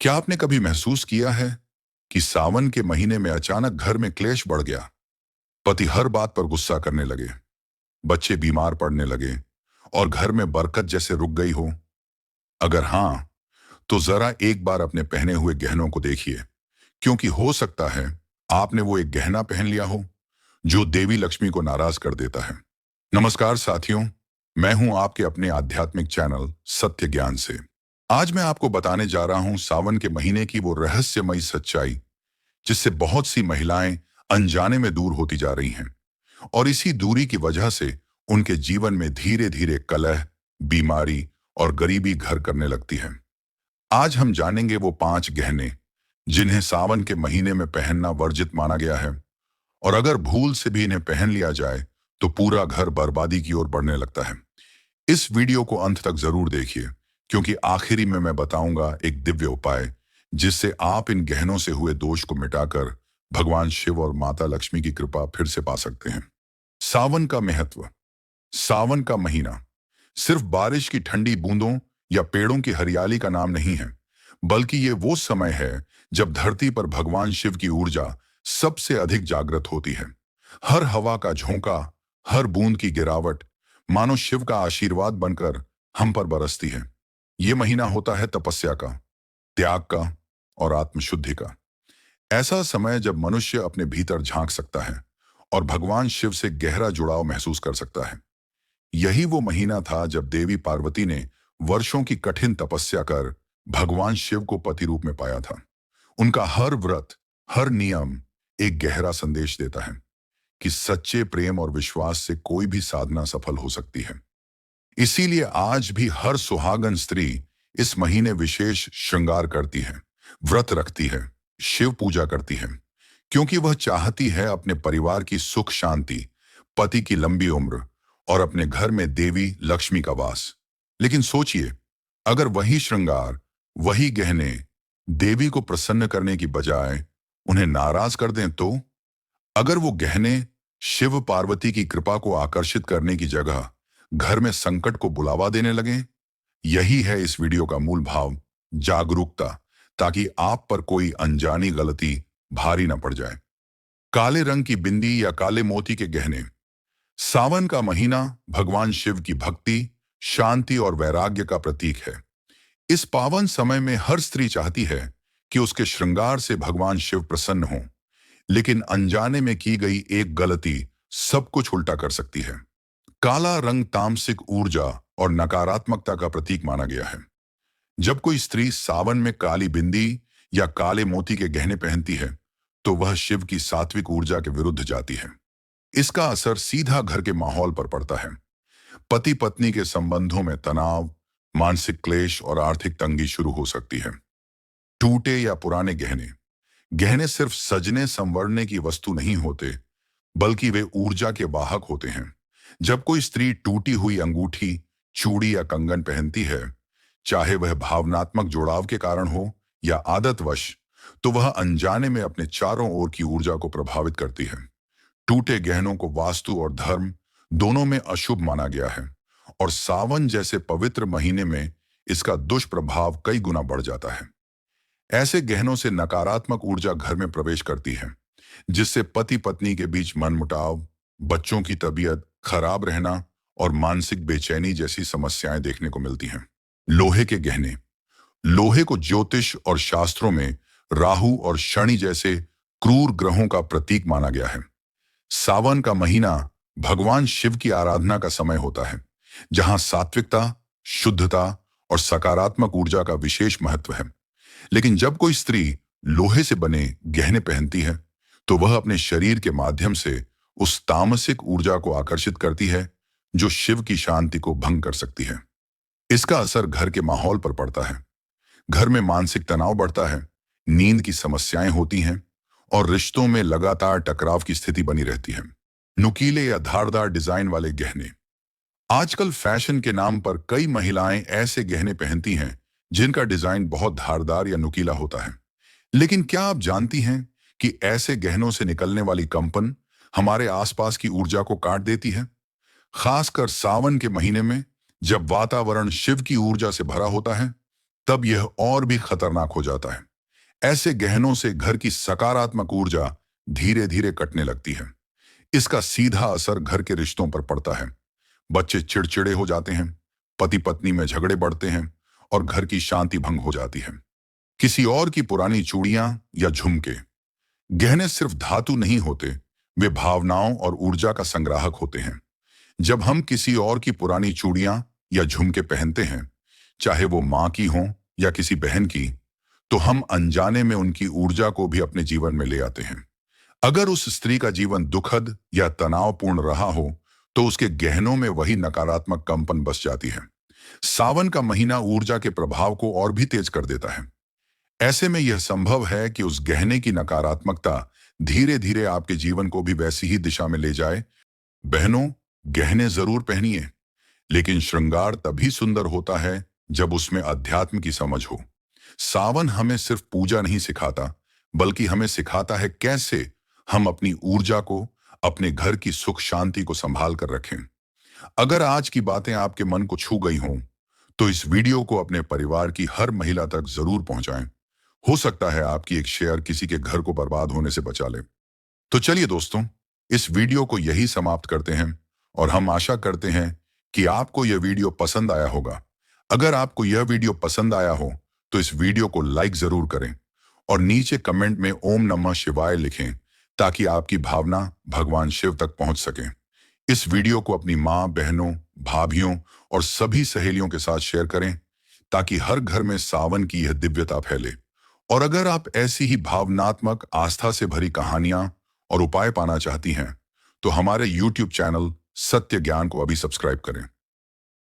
क्या आपने कभी महसूस किया है कि सावन के महीने में अचानक घर में क्लेश बढ़ गया? पति हर बात पर गुस्सा करने लगे, बच्चे बीमार पड़ने लगे और घर में बरकत जैसे रुक गई हो? अगर हाँ, तो जरा एक बार अपने पहने हुए गहनों को देखिए, क्योंकि हो सकता है आपने वो एक गहना पहन लिया हो जो देवी लक्ष्मी को नाराज कर देता है। नमस्कार साथियों, मैं हूं आपके अपने आध्यात्मिक चैनल सत्य ज्ञान से। आज मैं आपको बताने जा रहा हूं सावन के महीने की वो रहस्यमयी सच्चाई जिससे बहुत सी महिलाएं अनजाने में दूर होती जा रही हैं और इसी दूरी की वजह से उनके जीवन में धीरे धीरे कलह, बीमारी और गरीबी घर करने लगती है। आज हम जानेंगे वो 5 गहने जिन्हें सावन के महीने में पहनना वर्जित माना गया है और अगर भूल से भी इन्हें पहन लिया जाए तो पूरा घर बर्बादी की ओर बढ़ने लगता है। इस वीडियो को अंत तक जरूर देखिए, क्योंकि आखिरी में मैं बताऊंगा एक दिव्य उपाय जिससे आप इन गहनों से हुए दोष को मिटाकर भगवान शिव और माता लक्ष्मी की कृपा फिर से पा सकते हैं। सावन का महत्व। सावन का महीना सिर्फ बारिश की ठंडी बूंदों या पेड़ों की हरियाली का नाम नहीं है, बल्कि ये वो समय है जब धरती पर भगवान शिव की ऊर्जा सबसे अधिक जागृत होती है। हर हवा का झोंका, हर बूंद की गिरावट मानो शिव का आशीर्वाद बनकर हम पर बरसती है। ये महीना होता है तपस्या का, त्याग का और आत्मशुद्धि का। ऐसा समय जब मनुष्य अपने भीतर झांक सकता है और भगवान शिव से गहरा जुड़ाव महसूस कर सकता है। यही वो महीना था जब देवी पार्वती ने वर्षों की कठिन तपस्या कर भगवान शिव को पति रूप में पाया था। उनका हर व्रत, हर नियम एक गहरा संदेश देता है कि सच्चे प्रेम और विश्वास से कोई भी साधना सफल हो सकती है। इसीलिए आज भी हर सुहागन स्त्री इस महीने विशेष श्रृंगार करती है, व्रत रखती है, शिव पूजा करती है, क्योंकि वह चाहती है अपने परिवार की सुख शांति, पति की लंबी उम्र और अपने घर में देवी लक्ष्मी का वास। लेकिन सोचिए, अगर वही श्रृंगार, वही गहने देवी को प्रसन्न करने की बजाय उन्हें नाराज कर दें तो? अगर वो गहने शिव पार्वती की कृपा को आकर्षित करने की जगह घर में संकट को बुलावा देने लगे? यही है इस वीडियो का मूल भाव, जागरूकता, ताकि आप पर कोई अनजानी गलती भारी न पड़ जाए। काले रंग की बिंदी या काले मोती के गहने। सावन का महीना भगवान शिव की भक्ति, शांति और वैराग्य का प्रतीक है। इस पावन समय में हर स्त्री चाहती है कि उसके श्रृंगार से भगवान शिव प्रसन्न हो, लेकिन अनजाने में की गई एक गलती सब कुछ उल्टा कर सकती है। काला रंग तामसिक ऊर्जा और नकारात्मकता का प्रतीक माना गया है। जब कोई स्त्री सावन में काली बिंदी या काले मोती के गहने पहनती है, तो वह शिव की सात्विक ऊर्जा के विरुद्ध जाती है। इसका असर सीधा घर के माहौल पर पड़ता है। पति पत्नी के संबंधों में तनाव, मानसिक क्लेश और आर्थिक तंगी शुरू हो सकती है। टूटे या पुराने गहने। गहने सिर्फ सजने संवरने की वस्तु नहीं होते, बल्कि वे ऊर्जा के वाहक होते हैं। जब कोई स्त्री टूटी हुई अंगूठी, चूड़ी या कंगन पहनती है, चाहे वह भावनात्मक जुड़ाव के कारण हो या आदतवश, तो वह अनजाने में अपने चारों ओर की ऊर्जा को प्रभावित करती है। टूटे गहनों को वास्तु और धर्म दोनों में अशुभ माना गया है और सावन जैसे पवित्र महीने में इसका दुष्प्रभाव कई गुना बढ़ जाता है। ऐसे गहनों से नकारात्मक ऊर्जा घर में प्रवेश करती है, जिससे पति पत्नी के बीच मनमुटाव, बच्चों की तबीयत खराब रहना और मानसिक बेचैनी जैसी समस्याएं देखने को मिलती हैं। लोहे के गहने। लोहे को ज्योतिष और शास्त्रों में राहु और शनि जैसे क्रूर ग्रहों का प्रतीक माना गया है। सावन का महीना भगवान शिव की आराधना का समय होता है, जहां सात्विकता, शुद्धता और सकारात्मक ऊर्जा का विशेष महत्व है। लेकिन जब कोई स्त्री लोहे से बने गहने पहनती है, तो वह अपने शरीर के माध्यम से उस तामसिक ऊर्जा को आकर्षित करती है जो शिव की शांति को भंग कर सकती है। इसका असर घर के माहौल पर पड़ता है। घर में मानसिक तनाव बढ़ता है, नींद की समस्याएं होती हैं और रिश्तों में लगातार टकराव की स्थिति बनी रहती है। नुकीले या धारदार डिजाइन वाले गहने। आजकल फैशन के नाम पर कई महिलाएं ऐसे गहने पहनती हैं जिनका डिजाइन बहुत धारदार या नुकीला होता है। लेकिन क्या आप जानती हैं कि ऐसे गहनों से निकलने वाली कंपन हमारे आसपास की ऊर्जा को काट देती है? खासकर सावन के महीने में, जब वातावरण शिव की ऊर्जा से भरा होता है, तब यह और भी खतरनाक हो जाता है। ऐसे गहनों से घर की सकारात्मक ऊर्जा धीरे धीरे कटने लगती है। इसका सीधा असर घर के रिश्तों पर पड़ता है। बच्चे चिड़चिड़े हो जाते हैं, पति पत्नी में झगड़े बढ़ते हैं और घर की शांति भंग हो जाती है। किसी और की पुरानी चूड़ियां या झुमके, गहने सिर्फ धातु नहीं होते, वे भावनाओं और ऊर्जा का संग्राहक होते हैं। जब हम किसी और की पुरानी चूड़ियां या झुमके पहनते हैं, चाहे वो मां की हों या किसी बहन की, तो हम अनजाने में उनकी ऊर्जा को भी अपने जीवन में ले आते हैं। अगर उस स्त्री का जीवन दुखद या तनावपूर्ण रहा हो, तो उसके गहनों में वही नकारात्मक कंपन बस जाती है। सावन का महीना ऊर्जा के प्रभाव को और भी तेज कर देता है। ऐसे में यह संभव है कि उस गहने की नकारात्मकता धीरे धीरे आपके जीवन को भी वैसी ही दिशा में ले जाए। बहनों, गहने जरूर पहनिए, लेकिन श्रृंगार तभी सुंदर होता है जब उसमें अध्यात्म की समझ हो। सावन हमें सिर्फ पूजा नहीं सिखाता, बल्कि हमें सिखाता है कैसे हम अपनी ऊर्जा को, अपने घर की सुख शांति को संभाल कर रखें। अगर आज की बातें आपके मन को छू गई हों, तो इस वीडियो को अपने परिवार की हर महिला तक जरूर पहुंचाएं। हो सकता है आपकी एक शेयर किसी के घर को बर्बाद होने से बचा ले। तो चलिए दोस्तों, इस वीडियो को यही समाप्त करते हैं और हम आशा करते हैं कि आपको यह वीडियो पसंद आया होगा। अगर आपको यह वीडियो पसंद आया हो, तो इस वीडियो को लाइक जरूर करें और नीचे कमेंट में ओम नमः शिवाय लिखें, ताकि आपकी भावना भगवान शिव तक पहुंच सके। इस वीडियो को अपनी माँ, बहनों, भाभियों और सभी सहेलियों के साथ शेयर करें, ताकि हर घर में सावन की यह दिव्यता फैले। और अगर आप ऐसी ही भावनात्मक आस्था से भरी कहानियां और उपाय पाना चाहती हैं, तो हमारे YouTube चैनल सत्य ज्ञान को अभी सब्सक्राइब करें।